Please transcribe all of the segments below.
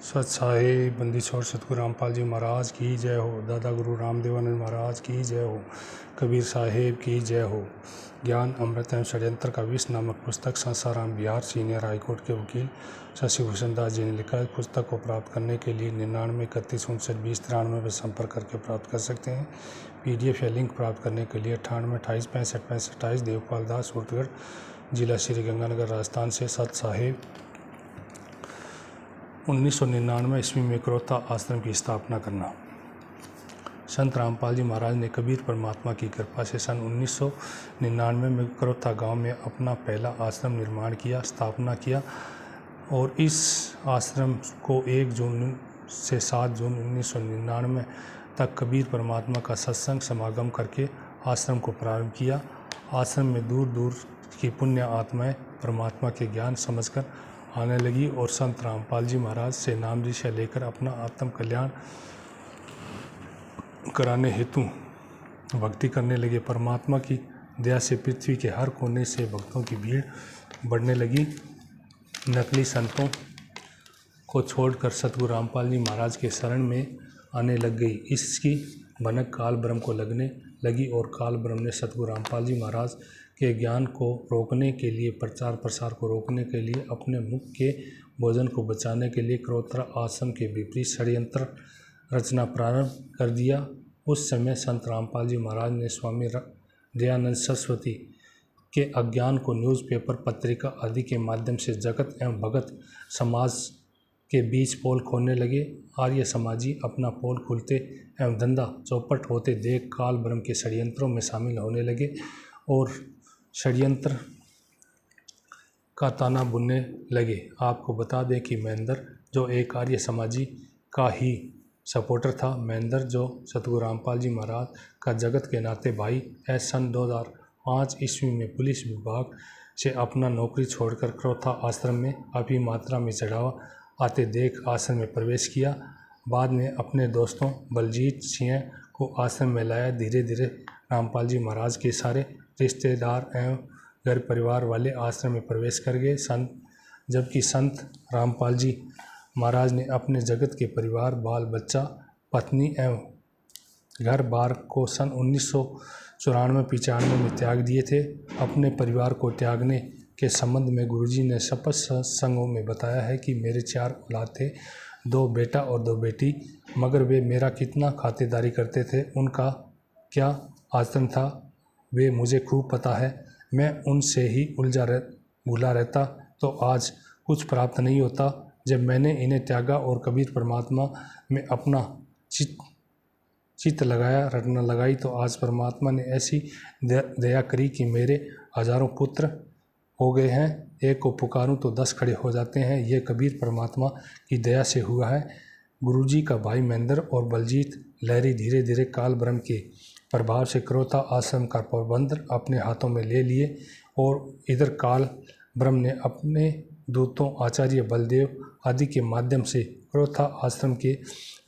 सत साहिब बंदी छोड़ सतगुरु रामपाल जी महाराज की जय हो। दादा गुरु रामदेवानंद महाराज की जय हो। कबीर साहिब की जय हो। ज्ञान अमृत एवं षड्यंत्र का विष नामक पुस्तक संसाराम बिहार सीनियर हाईकोर्ट के वकील शशि भूषण दास जी ने लिखा है। पुस्तक को प्राप्त करने के लिए 99 31 59 20 93 में संपर्क करके प्राप्त कर सकते हैं। PDF या लिंक प्राप्त करने के लिए 98 28 65 65 28 देवपाल दास सूरतगढ़ जिला श्री गंगानगर राजस्थान से। सत साहिब 1999 ईस्वी में क्रोथा आश्रम की स्थापना करना। संत रामपाल जी महाराज ने कबीर परमात्मा की कृपा से सन 1999 में क्रोथा गांव में अपना पहला आश्रम निर्माण किया, स्थापना किया और इस आश्रम को 1 जून से 7 जून 1999 तक कबीर परमात्मा का सत्संग समागम करके आश्रम को प्रारंभ किया। आश्रम में दूर दूर की पुण्य आत्माएं परमात्मा के ज्ञान समझकर आने लगी और संत रामपाल जी महाराज से नाम दीक्षा लेकर अपना आत्म कल्याण कराने हेतु भक्ति करने लगे। परमात्मा की दया से पृथ्वी के हर कोने से भक्तों की भीड़ बढ़ने लगी। नकली संतों को छोड़कर सतगुरु रामपाल जी महाराज के शरण में आने लग गई। इसकी भनक काल ब्रह्म को लगने लगी और काल ब्रह्म ने सतगुरु रामपाल जी महाराज के ज्ञान को रोकने के लिए, प्रचार प्रसार को रोकने के लिए, अपने मुख के भोजन को बचाने के लिए क्रोथा आश्रम के विपरीत षड्यंत्र रचना प्रारंभ कर दिया। उस समय संत रामपाल जी महाराज ने स्वामी दयानंद सरस्वती के अज्ञान को न्यूज़पेपर, पत्रिका आदि के माध्यम से जगत एवं भगत समाज के बीच पोल खोलने लगे। आर्य समाजी अपना पोल खुलते एवं धंधा चौपट होते देख काल ब्रह्म के षड्यंत्रों में शामिल होने लगे और षड्यंत्र का ताना बुनने लगे। आपको बता दें कि महेंद्र जो एक आर्य समाजी का ही सपोर्टर था, महेंद्र जो सतगुरु रामपाल जी महाराज का जगत के नाते भाई है, सन 2005 ईस्वी में पुलिस विभाग से अपना नौकरी छोड़कर क्रोथा आश्रम में काफ़ी मात्रा में चढ़ावा आते देख आश्रम में प्रवेश किया। बाद में अपने दोस्तों बलजीत सिंह को आश्रम में लाया। धीरे धीरे रामपाल जी महाराज के सारे रिश्तेदार एवं घर परिवार वाले आश्रम में प्रवेश कर गए। जबकि संत रामपाल जी महाराज ने अपने जगत के परिवार, बाल बच्चा, पत्नी एवं घर बार को सन 1994-95 में त्याग दिए थे। अपने परिवार को त्यागने के संबंध में गुरुजी ने शपथ सत्संगों में बताया है कि मेरे 4 औलाद थे, 2 बेटा और 2 बेटी, मगर वे मेरा कितना खातिरदारी करते थे, उनका क्या आचरण था, वे मुझे खूब पता है। मैं उनसे ही भूला रहता तो आज कुछ प्राप्त नहीं होता। जब मैंने इन्हें त्यागा और कबीर परमात्मा में अपना चित्त लगाया, रटना लगाई, तो आज परमात्मा ने ऐसी दया करी कि मेरे हजारों पुत्र हो गए हैं। एक को पुकारूं तो 10 खड़े हो जाते हैं। ये कबीर परमात्मा की दया से हुआ है। गुरुजी का भाई महेंद्र और बलजीत लहरी धीरे धीरे काल ब्रह्म के प्रभाव से क्रोथा आश्रम का प्रबंध अपने हाथों में ले लिए और इधर काल ब्रह्म ने अपने दूतों आचार्य बलदेव आदि के माध्यम से क्रोथा आश्रम के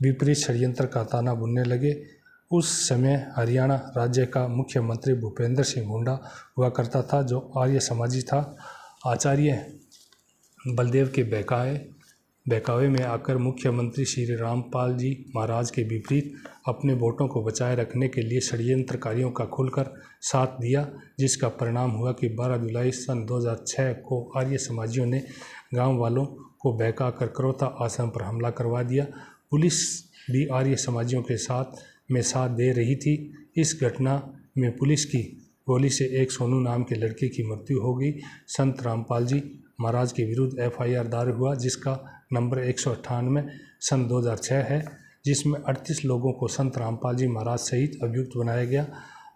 विपरीत षड्यंत्र का ताना बुनने लगे। उस समय हरियाणा राज्य का मुख्यमंत्री भूपेंद्र सिंह हुड्डा हुआ करता था, जो आर्य समाजी था। आचार्य बलदेव के बहकावे में आकर मुख्यमंत्री श्री रामपाल जी महाराज के विपरीत अपने वोटों को बचाए रखने के लिए षड्यंत्रकारियों का खुलकर साथ दिया, जिसका परिणाम हुआ कि 12 जुलाई सन 2006 को आर्य समाजियों ने गांव वालों को बहकाकर क्रोथा आश्रम पर हमला करवा दिया। पुलिस भी आर्य समाजियों के साथ दे रही थी। इस घटना में पुलिस की गोली से एक सोनू नाम के लड़के की मृत्यु हो गई। संत रामपाल जी महाराज के विरुद्ध FIR दायर हुआ, जिसका नंबर 198 सन 2006 है, जिसमें 38 लोगों को संत रामपाल जी महाराज सहित अभियुक्त बनाया गया।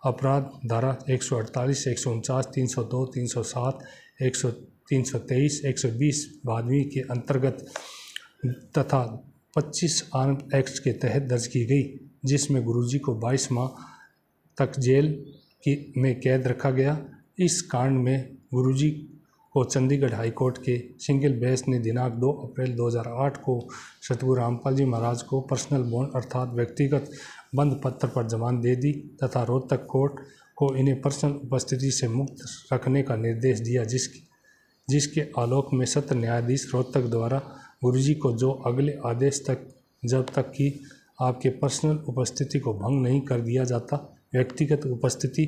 अपराध धारा 148, 149, 302, 307, 323, 120 भादवी के अंतर्गत तथा 25 आर्म्ड एक्ट के तहत दर्ज की गई, जिसमें गुरुजी को 22 माह तक जेल में कैद रखा गया। इस कांड में गुरुजी को चंडीगढ़ हाईकोर्ट के सिंगल बेंच ने दिनांक 2 अप्रैल 2008 को सतगुरु रामपाल जी महाराज को पर्सनल बॉन्ड अर्थात व्यक्तिगत बंद पत्र पर जमानत दे दी तथा रोहतक कोर्ट को इन्हें पर्सनल उपस्थिति से मुक्त रखने का निर्देश दिया, जिसके आलोक में सत्र न्यायाधीश रोहतक द्वारा गुरुजी को जो अगले आदेश तक जब तक कि आपके पर्सनल उपस्थिति को भंग नहीं कर दिया जाता व्यक्तिगत उपस्थिति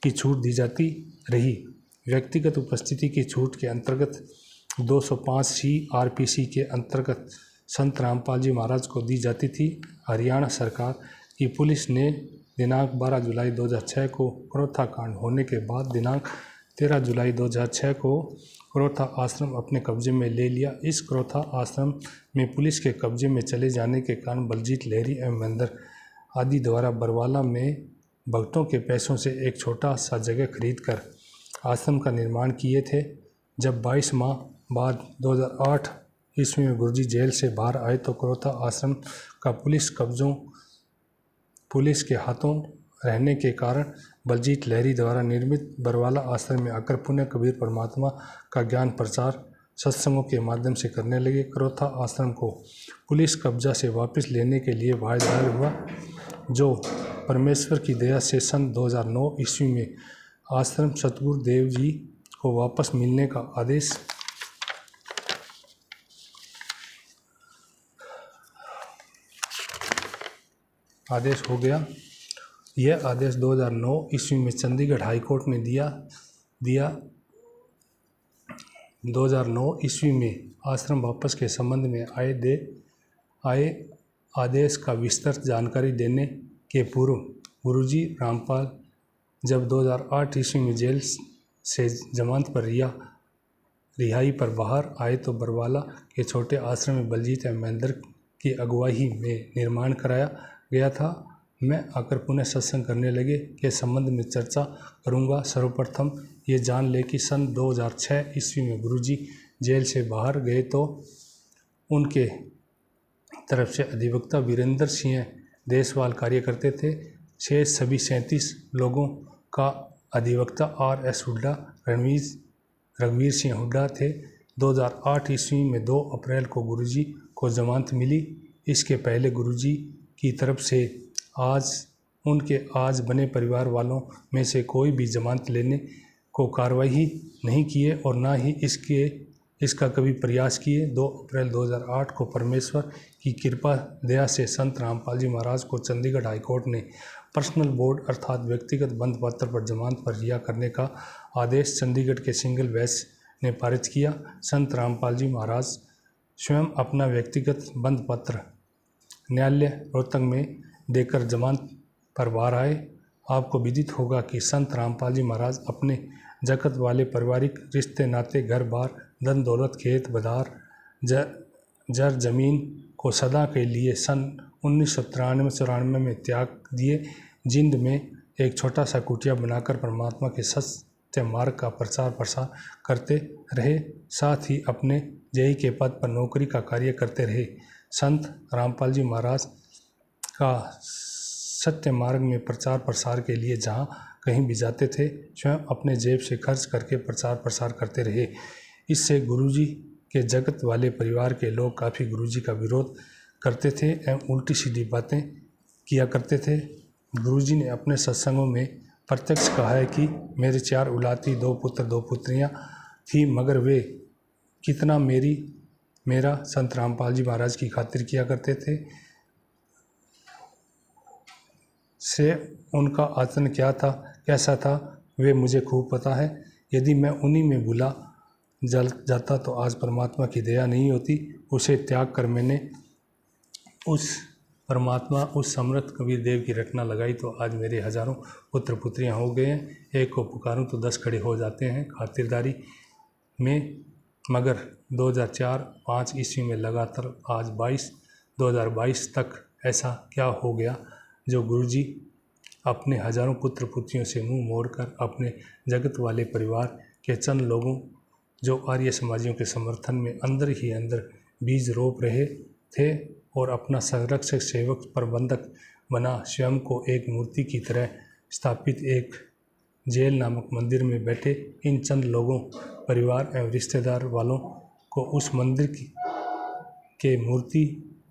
की छूट दी जाती रही। व्यक्तिगत उपस्थिति की छूट के अंतर्गत 205 CRPC के अंतर्गत संत रामपाल जी महाराज को दी जाती थी। हरियाणा सरकार की पुलिस ने दिनांक 12 जुलाई 2006 को क्रोथा कांड होने के बाद दिनांक 13 जुलाई 2006 को क्रोथा आश्रम अपने कब्जे में ले लिया। इस क्रोथा आश्रम में पुलिस के कब्जे में चले जाने के कारण बलजीत लहरी एवं महेंद्र आदि द्वारा बरवाला में भक्तों के पैसों से एक छोटा सा जगह खरीदकर आश्रम का निर्माण किए थे। जब 22 माह बाद 2008 ईस्वी में गुरुजी जेल से बाहर आए तो क्रोथा आश्रम का पुलिस के हाथों रहने के कारण बलजीत लहरी द्वारा निर्मित बरवाला आश्रम में आकर पुण्य कबीर परमात्मा का ज्ञान प्रचार सत्संगों के माध्यम से करने लगे। क्रोथा आश्रम को पुलिस कब्जा से वापस लेने के लिए वायदा हुआ, जो परमेश्वर की दया से सन 2009 ईस्वी में आश्रम सतगुरु देव जी को वापस मिलने का आदेश हो गया। यह आदेश 2009 ईस्वी में चंडीगढ़ हाई कोर्ट ने दिया। 2009 ईस्वी में आश्रम वापस के संबंध में आए आदेश का विस्तृत जानकारी देने के पूर्व गुरुजी रामपाल जब 2008 ईस्वी में जेल से जमानत पर रिहाई पर बाहर आए तो बरवाला के छोटे आश्रम में बलजीत एवं महेंद्र की अगुवाई में निर्माण कराया गया था। मैं आकर पुनः सत्संग करने लगे के संबंध में चर्चा करूंगा। सर्वप्रथम ये जान ले कि सन 2006 ईस्वी में गुरुजी जेल से बाहर गए तो उनके तरफ से अधिवक्ता वीरेंद्र सिंह देसवाल कार्य करते थे। शेष सभी 37 लोगों का अधिवक्ता RS हुड्डा रघुवीर सिंह हुड्डा थे। 2008 ईस्वी में 2 अप्रैल को गुरुजी को जमानत मिली। इसके पहले गुरुजी की तरफ से उनके आज बने परिवार वालों में से कोई भी जमानत लेने को कार्रवाई नहीं किए और ना ही इसका कभी प्रयास किए। 2 अप्रैल 2008 को परमेश्वर की कृपा दया से संत रामपाल जी महाराज को चंडीगढ़ हाई कोर्ट ने पर्सनल बोर्ड अर्थात व्यक्तिगत बंद पत्र पर जमानत पर रिहा करने का आदेश चंडीगढ़ के सिंगल बेंच ने पारित किया। संत रामपाल जी महाराज स्वयं अपना व्यक्तिगत बंद पत्र न्यायालय रोहतक में देकर जमानत पर बाहर आए। आपको विदित होगा कि संत रामपाल जी महाराज अपने जगत वाले पारिवारिक रिश्ते नाते घर बार धन दौलत खेत बधार जर जमीन को सदा के लिए सन 1993-94 में त्याग दिए। जिंद में एक छोटा सा कुटिया बनाकर परमात्मा के सत्य मार्ग का प्रचार प्रसार करते रहे, साथ ही अपने जेई के पद पर नौकरी का कार्य करते रहे। संत रामपाल जी महाराज का सत्य मार्ग में प्रचार प्रसार के लिए जहाँ कहीं भी जाते थे स्वयं अपने जेब से खर्च करके प्रचार प्रसार करते रहे। इससे गुरुजी के जगत वाले परिवार के लोग काफ़ी गुरुजी का विरोध करते थे एवं उल्टी सीधी बातें किया करते थे। गुरुजी ने अपने सत्संगों में प्रत्यक्ष कहा है कि मेरे 4 औलाद थी, 2 पुत्र 2 पुत्रियां थी, मगर वे कितना मेरा संत रामपाल जी महाराज की खातिर किया करते थे। से उनका आचरण कैसा था वे मुझे खूब पता है। यदि मैं उन्हीं में भूला जल जाता तो आज परमात्मा की दया नहीं होती। उसे त्याग कर मैंने उस समर्थ कबीर देव की रटना लगाई तो आज मेरे हजारों पुत्र पुत्रियां हो गए हैं। एक को पुकारूं तो 10 खड़े हो जाते हैं खातिरदारी में। मगर 2004-05 ईस्वी में लगातार आज 2022 तक ऐसा क्या हो गया जो गुरुजी अपने हजारों पुत्र पुत्रियों से मुंह मोड़कर अपने जगत वाले परिवार के चंद लोगों जो आर्य समाजियों के समर्थन में अंदर ही अंदर बीज रोप रहे थे और अपना संरक्षक सेवक प्रबंधक बना स्वयं को एक मूर्ति की तरह स्थापित एक जेल नामक मंदिर में बैठे इन चंद लोगों परिवार एवं रिश्तेदार वालों को उस मंदिर के मूर्ति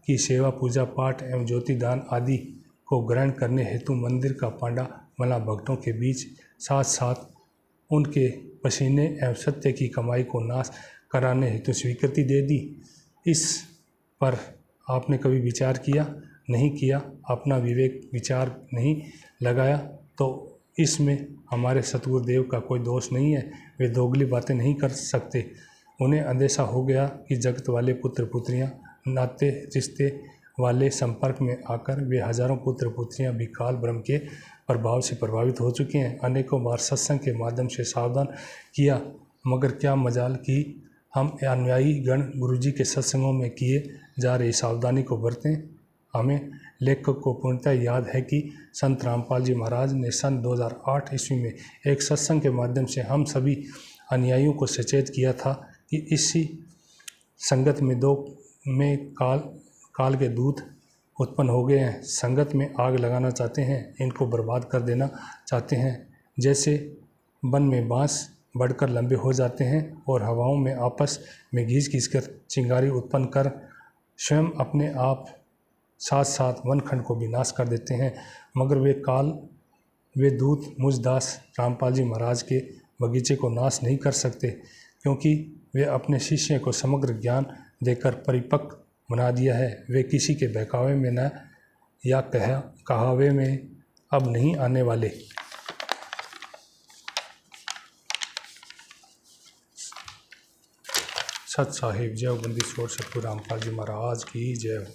की सेवा पूजा पाठ एवं ज्योति दान आदि को ग्रहण करने हेतु मंदिर का पांडा बना भक्तों के बीच साथ साथ उनके पसीने एवं सत्य की कमाई को नाश कराने हेतु स्वीकृति दे दी। इस पर आपने कभी विचार किया? नहीं किया, अपना विवेक विचार नहीं लगाया तो इसमें हमारे सतगुरुदेव का कोई दोष नहीं है। वे दोगली बातें नहीं कर सकते। उन्हें अंदेशा हो गया कि जगत वाले पुत्र पुत्रियां, नाते रिश्ते वाले संपर्क में आकर वे हजारों पुत्र पुत्रियां भी काल ब्रह्म के प्रभाव से प्रभावित हो चुके हैं। अनेकों बार सत्संग के माध्यम से सावधान किया, मगर क्या मजाल कि हम अनुयायी गण गुरुजी के सत्संगों में किए जा रही सावधानी को बरतें। हमें लेखक को पूर्णतः याद है कि संत रामपाल जी महाराज ने सन 2008 ईस्वी में एक सत्संग के माध्यम से हम सभी अनुयायियों को सचेत किया था कि इसी संगत में काल के दूत उत्पन्न हो गए हैं। संगत में आग लगाना चाहते हैं, इनको बर्बाद कर देना चाहते हैं। जैसे वन में बांस बढ़कर लंबे हो जाते हैं और हवाओं में आपस में घींच घींच कर चिंगारी उत्पन्न कर स्वयं अपने आप साथ साथ वनखंड को भी नाश कर देते हैं, मगर वे दूत मुझ दास रामपाल जी महाराज के बगीचे को नाश नहीं कर सकते, क्योंकि वे अपने शिष्य को समग्र ज्ञान देकर परिपक्व बना दिया है। वे किसी के बहकावे में न या कहावे में अब नहीं आने वाले। सत साहिब जय। बंदी छोड़ सतगुरु रामपाल जी महाराज की जय।